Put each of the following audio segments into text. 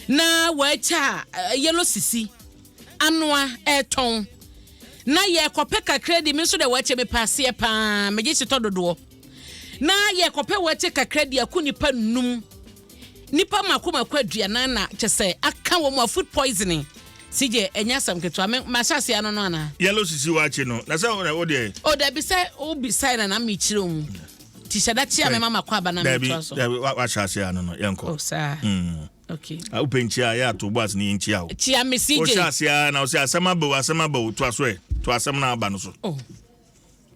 na wacha yellow sisi anwa eton na ye kopeka credit me so de wache me passe pa me gi sitododo na ye kope wache ka credit akunipa num nipa makoma kwaduana na chese aka wo mo food poisoning sije enya sam keto ma shase ano no ana yellow sisi wache no na say o de o da bi say o bi say na mi chire mu ti shada chia me mama kwa bana me to so wa shase ano no yenko oh sir okay u penchia ya to boss ni nchia o chia me sije o shase na o say asema ba to aso e to asem na aba no so oh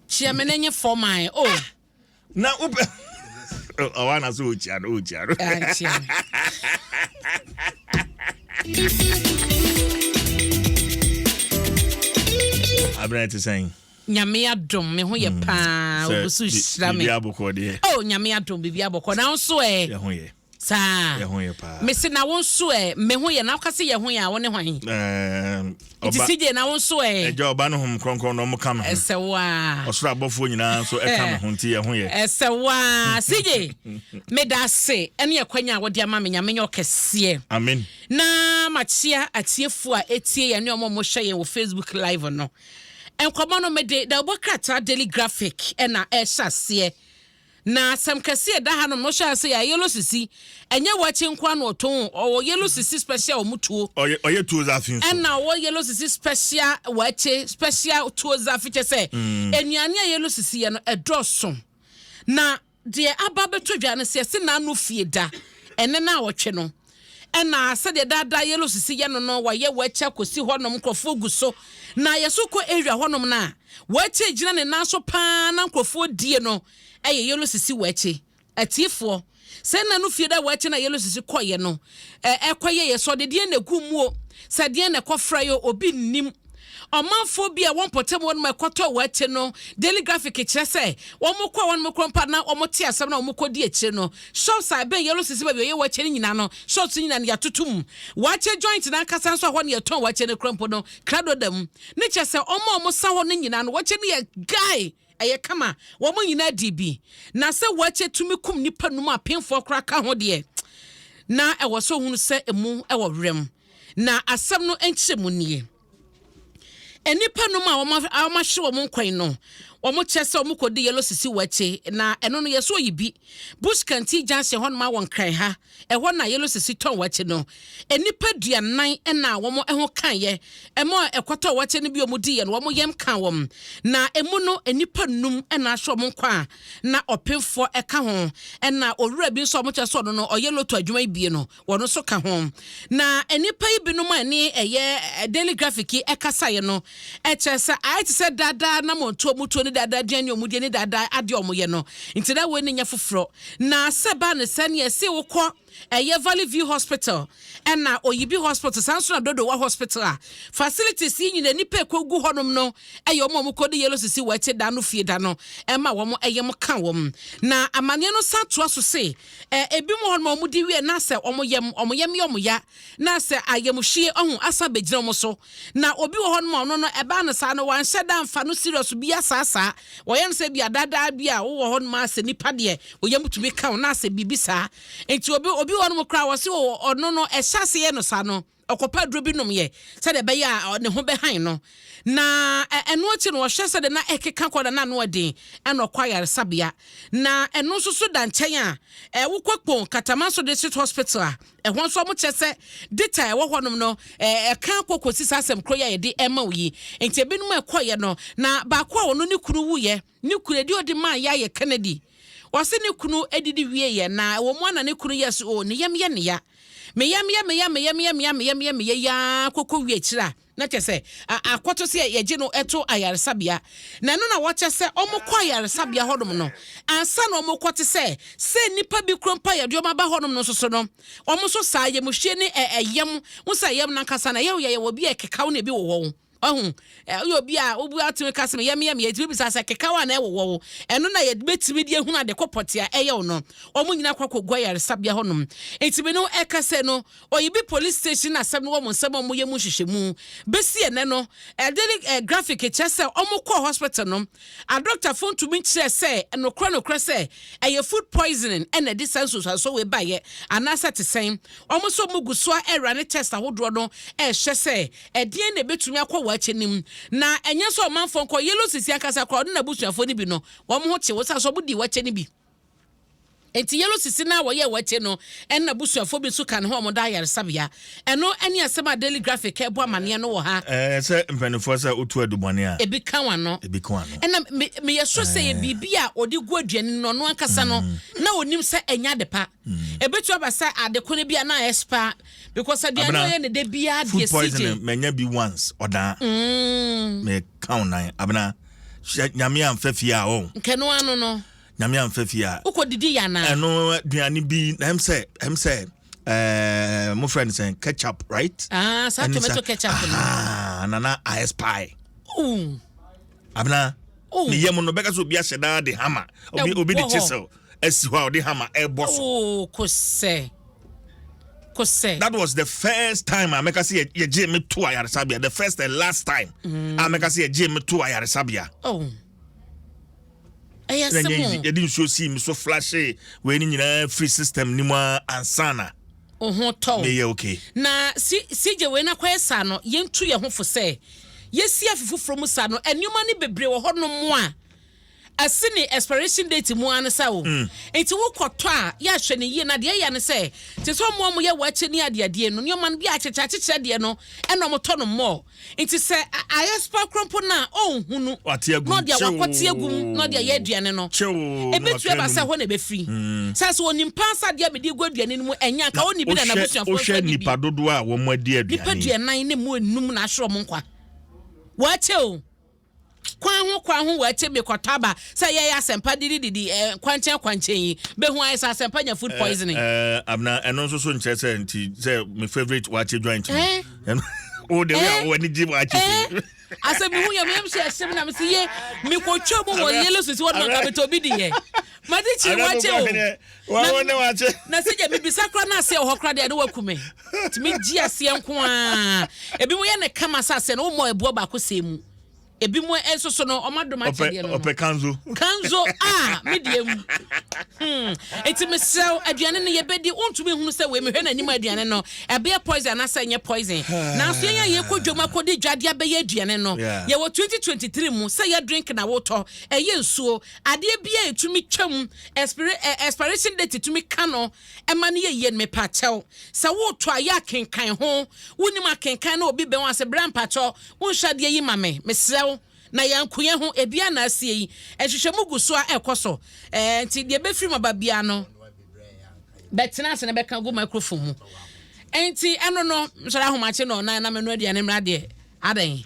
chia me nenye for my oh na upe awana so chia no chia Abrante saying nyame adom me ho ye pa obusu hira me oh nyame adom bibi aboko na nso ye ho ye sa ye ho ye pa me se na wonso me ho ye na akase ye ho ye a woni hwan oba sije na wonso ejo oba no hom kronkron no mo ka no esewa osoro abofo nyina so e ka me ho nti ye ho ye esewa sije me da se ene ye kwanya a wode ama me nyame nye okese amen na machia atiefu a etie ye ne omo mo hwe ye wo Facebook live no enkomo no me de da obokrata daily graphic ena ehase na sam kase da hanom no hwase ya yellow sisi enye wachi nkwa no oton o yellow sisi special omutuo oye tuo za fin so ena o yellow sisi special wachi special tuo za fiche se enuane yellow sisi ye no edoso na de aba beto dwane se na no fie da ene na awotwe no ena sede dada yellow sisi ye no wa ye wacha kosi honom krofo guso na yesuko area honom na wache gina ne naso pa na krofo die no eye yellow sisi wache atifo se na no fie da wache na yellow sisi koye no ekoye ye so de die na gumu se de na kofra yo obi nim omanfo bia won potem won makoto wache no daily graphic kire se won mokwa won mokrompa na omote asem na omokodi akire no shops I ben yellow sisi ba ye wache ni nyina no shops nyina ya tutum wache joint na kasa nso ho ne yeton wache ne krompo no krado dam ne kire se omo sa ho ne nyina no wache ne ye guy aye kama wo mo nyina dibi na se wache tumi kum nipa num apemfo kra ka ho de na ewo so hunu se emu ewo rem na asem no enkyere mu nie enipa num a wo ma hye wo mo kwan no wo mo chese wo mo kodi yellow sisi wache na eno no yeso yibi bush kanti junction hon ma won kran ha ho na yellow sisi ton wache no enipa duanan na wo mo ho kan ye emo ekoto wache no bi omudi ye no wo mo yem kan wo na emu no enipa num na hye wo mo kwa na opemfo eka ho na owura bi so mo chese no o yellow to adwuma bi no wo no so ka ho na enipa ibi no ma ni eye daily graphic ekasa ye no chese I said dada na mo to muto ni dada diani omudie ni dada ade omoye no nti da we ni nya foforo na seba ne sane ese wo kọ Valley View Hospital na Oyibi Hospital sanso na Dodo wa Hospital facilities yi nyina nipa ekogu honom no omo kodi yellow sisi wache da no fie da no ma wo mo mo ka wo na amane no santo so se ebi mo honom omudi wie na se omo yem ya na se ayemhwie ohun asa begina mo so na obi wo honom no no eba no sa no wan hyeda mfa no serious bi asasa wo yem se bi adada bi a wo honom ase nipa de oyem tumi ka na se bibisa enti obi wonu mo kra wose ono no ehase ye no sa no okopa dro bi nom ye se de be ya ne ho be han no na eno achi no hwese de na ekeka koda na no odin eno kwayare sabia na eno susu da nchen a wokopon Katamaso District Hospital ho so mo chese data wo honom no eka kokosi sasem kroya ye de ema oyi enti ebinum ekoye no na ba kwa wono ne kunu wuye ne kunu de odi ma ya ye Kennedy wase ne kunu edidi wie ye na wo mo na ne kunu yes o ne yem ye ne ya me ya koko wie kira na chese akwoto se ye je no eto ayaresabia na no na wo chese omokọ ayaresabia hodom no ansa na omokọ se nipa bi krompa ye de omaba hodom no soso no omo so sa ye mohwe ne eyem wo sa yem na kasa na ye wo bi ekekaw na bi wo Yo bia obu atime kasem yem yeti bisa sa kekawa na ewo eno na ye betimi die hu na de kopotia eye no omo nyina kwakogwa yare sabia honom entime no ekase no oyibi police station asem no mo nsem omo yemu hwehwemu besi ene no daily graphic chese omo ko hospital no a doctor phone to me chese say no kro say eye food poisoning ene di sense so we baye anasa te sen omo so mugu so era ne test ahodo no hye say edien na betumi akwa wachenim na enye so manfo nko yellow sisi akasa kro na busuafo ni bi no wo mo che wo sa so budi wache ni bi enti yellow sisi na wo ye wache no en na busuafo bi so kan ho mo da yare sabia eno ene asema daily graphic ebo amane no wo ha se mpanifo sa otu adubone a ebi kan wano ena me yeso se bibia odi gu aduane no no ankasa no na onim se enya de pa ebetu abasa adeko ne bia na expa because aduane no ye ne de bia de CJ menya bi once oda me count nine abna nyame amfafia o nkeno ano no nyame amfafia ukodidi ya na eno aduane bi em say my friend saying ketchup, right? So tomato ketchup. Nana I spy. Abna. Ni yemu no beka so bia sheda de hammer. Obi de chisel. Esi wa de hammer e boso. Kose. That was the first time I make us see ye Jimmy to Ayarsabia. The first and last time I make us see a Jimmy to Ayarsabia. Yes, you didn't show see me so flashy when in free system ni mo ansana. To me okay. Na CJ we na kwesa no yentu ye ho fo se. Yesi afufufro mu sa no enuma ni bebre wo ho no mo a asini expiration date mu an sa wo. Enti wo kwoto a ya hwe ne ye na de ya ne se te so mo ye wache ni ade no nyoma no bi acheche de no eno mo to no mo. Enti se ayespa krompo na hunu no de wakote agum no de ye aduane no ebetu eba se ho na be free sase onim pansa de me de gu aduane no mu enya ka oni bi na busuafo o hwe nipa dodo a wo mo de aduane nipa duanan ne mu enum na ahro mo nkwa wache o kwan ho wache me kwotaba say ye asempa didi kwanchen be hu ayesa asempa nya food poisoning abna eno so nche say nti say my favorite wache joint o de we wani ji wache asa me hu ya me mse asem na me say ye me kwotwa mo wo yellow sisi wo no ka beto bi di ye madi chi wache o wa wona wache na se je me bisakra na se ho kra de wakume ti me ji ase nko a ebi mo ye ne kama sa se no mo ebuo ba ko semu ebi mo enso no omadoma chede no ope kanzo medium eti mesel aduane ne yebedi ontumi hunu se we mehwe nanim aduane no ebe poison na se nye poison na so yen ye kodwoma kodi dwade abe aduane no ye wo 2023 mu se ye drink na woto eye nsuo ade bia etumi twam expiration date tumi kano ema ne ye me pachew se woto aya kenkan ho wonim akenkan na obi be won ase brampa cho won hwade yi mame mesel na yankuye ho ebia na asie yi ehwehwemu guso a ekoso nti de be free mababia no betina se na be kan go microphone mu enti eno no nsara ahomache no na menu aduane mrade adan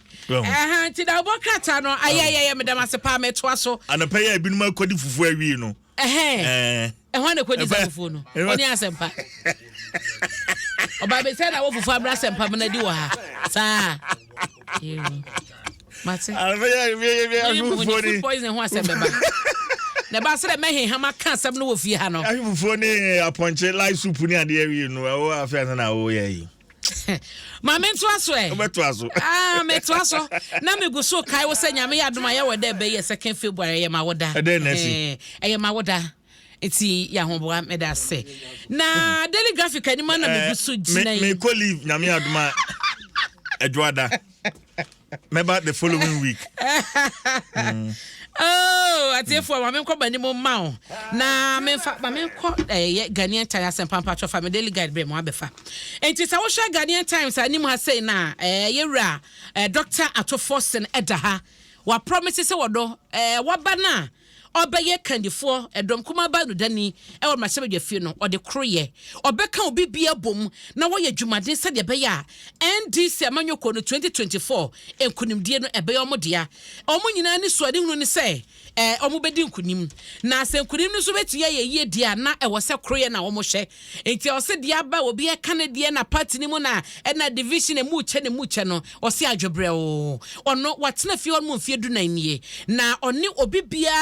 nti da obokrata no ayeye medam asepa metoa so anapa ya ebinuma akodi fufu awi no ehwan na kodi fufu no oni asempa oba be se na wo fufu abra asempa na di wo ha sa Mate. Food poison ho asem beba. Na ba se me hama ka asem no wo fie ha no. Fufu ni aponche live soup ni ade awie no. O afia na wo ye yi. Ma mentu aso e. Obetu aso. Metu aso. Na me go so kai wo se nyame ya adoma ye wo da be ye 2nd February ye ma woda. Ye ma woda. Eti ya hoboa me da se. Na daily graphic ani ma na me go so gina yi. Me ko leave nyame adoma Edwada. Maybe the following week. Atiefo ma me ko bani mo ma na me fa ma me ko Ghanaian Times and Pampa cho family daily guide be mo abefa enti sa wo hwa Ghanaian Times anim ha say na yewra Dr. Atofosen edaha wa promise se wodo wa ba na obeye kandifo edom kuma ba no dani e wo masebe dwafie no ode kroye obeka obi bia bom na wo ye dwumaden se de beya NDC amanyoko no 2024 enkunimdie no ebe yo modea omo nyina ni suade hunu ni se omo bedi nkunim na se nkunim no so betia ye yie dia na e wo se kroye na wo mo hye enti o se dia ba obi e kanadie na party ni mu na na division e mu che no o se adwobre o ono watena fie on mu fie du nan nie na oni obi bia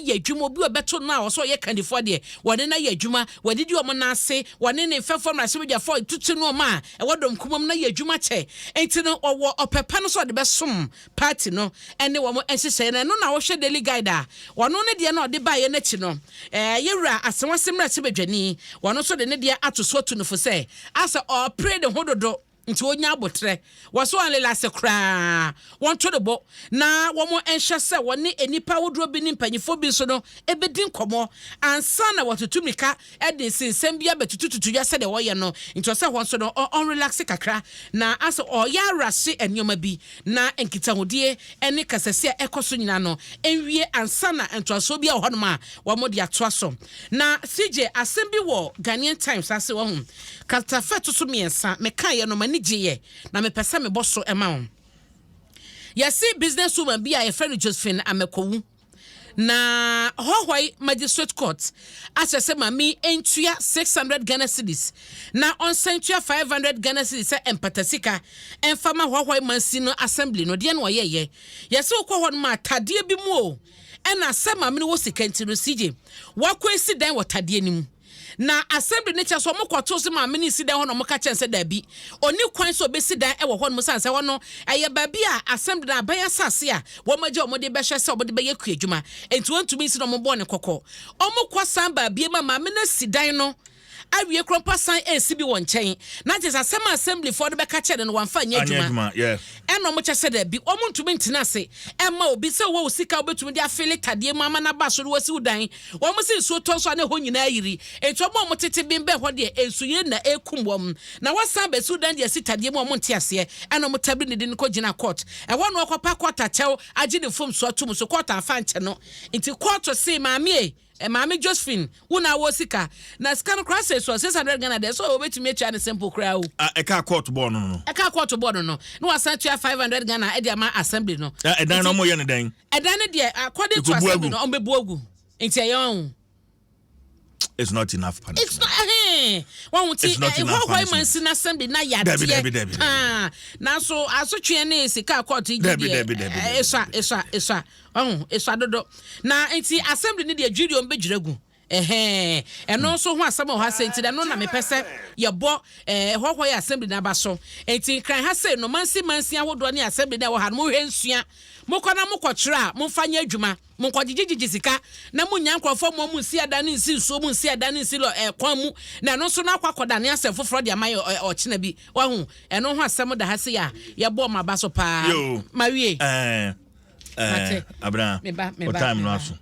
ye adwuma obi obeto na o so ye kandifo de wone na ye adwuma wadidi o mo na ase wone ne fefom na sebja fo tutu no ma e wodom kumam na ye adwuma che enti no owo opepa no so de besom party no ene wo mo enhyehyɛ na no na wo hwɛ daily guide a wono ne de na ode ba ye na chi no yewura asenwasemra sebedwani wono so de ne de ato so to no fo sɛ asa o pray de hododo nti onya abotre waso anlela se kra won to de bo na wo mo enhye se woni enipa wodro bi ni mpanyifo bi so no ebedin komo ansa na watotumika ede sinsem bia betututu ya se de wo ye no nti se won so no on relax kakra na aso o ya rase enyoma bi na enkita hodie ene kasase ekoso nyina no enwie ansa na entoaso bia ho no ma wo mo de atoaso na CJ asem bi wo Ghanaian Times ase wo hu katafeto so miensa meka ye no nigye na me pesa me boso ema on yesi business woman bi a friend Josephine amekowu na hohoi magistrate court asese mami entua 600 Ghana cedis na on sentua 500 Ghana cedis empatasika enfama hohoi mansino assembly no de na oyeye yesi okwo ma tade bi mu o ena sema me no wo sikanti no CJ wakwesi dan wotade ni mu na assembly ne chaso mo kwato se ma mini si dan ho no mo ka chense da bi oni kwan so be si dan e wo ho no sanse ho no eye ba bi a assembly na baya sase a wo maje o mo de be hwe se o mo de be ye kuadwuma enti wontumi si no mo bo ne kokko o mo kwasan ba bi ma me na si dan no awie krompa san bi won chen na je asema assembly for the be ka chere no wanfa nya adwuma eno mo chese da bi o mo ntumi ntina se ma obi se wo sika obetumi de afele tade mu ama na ba so wasi udan wo mo se so to so na ho nyina yiri enti o mo tete bi be ho de ensuye na ekum wom na wasan be sudan de si tade mu o mo nte ase eno mo tabi ne din ko gina court e wo no okopa court achew agi de fom so atum so court afa nche no enti court se maami Mami Josephine, una wosika. Na scan crosses so 600 Ghana there so obetumi atua ne simple kra o. E ka court board no. E ka court board no. No wasan tua 500 Ghana e de ama assembly no. E dan no mo ye ne dan. E dan ne de according to assembly no on bebu agu. Enti ayon. It's not enough punishment. It's not one ti why man sin assembly na yade. Na so asotwe na esika court gi de. Esa. Esa dodo. Na enti assembly ni de adwiri on begiragu. Eno so ho asem ho asenti da no na mepese ye bo hohoi assembly na ba so. Enti kran ha say no mansi ahodo ne assembly na wo ha mo hwe nsua. Mokona mokotwera momfanya adwuma monkogigigi sika na munya nkrofo mo mu si ada ne nsi nso mu nsi ada ne nsi lo kwan mu na no so na akwakoda ne asem foforo de amaye ochina bi wahu eno ho asem da ha se ya ye bo ma ba so pa mawie Abraham me time no aso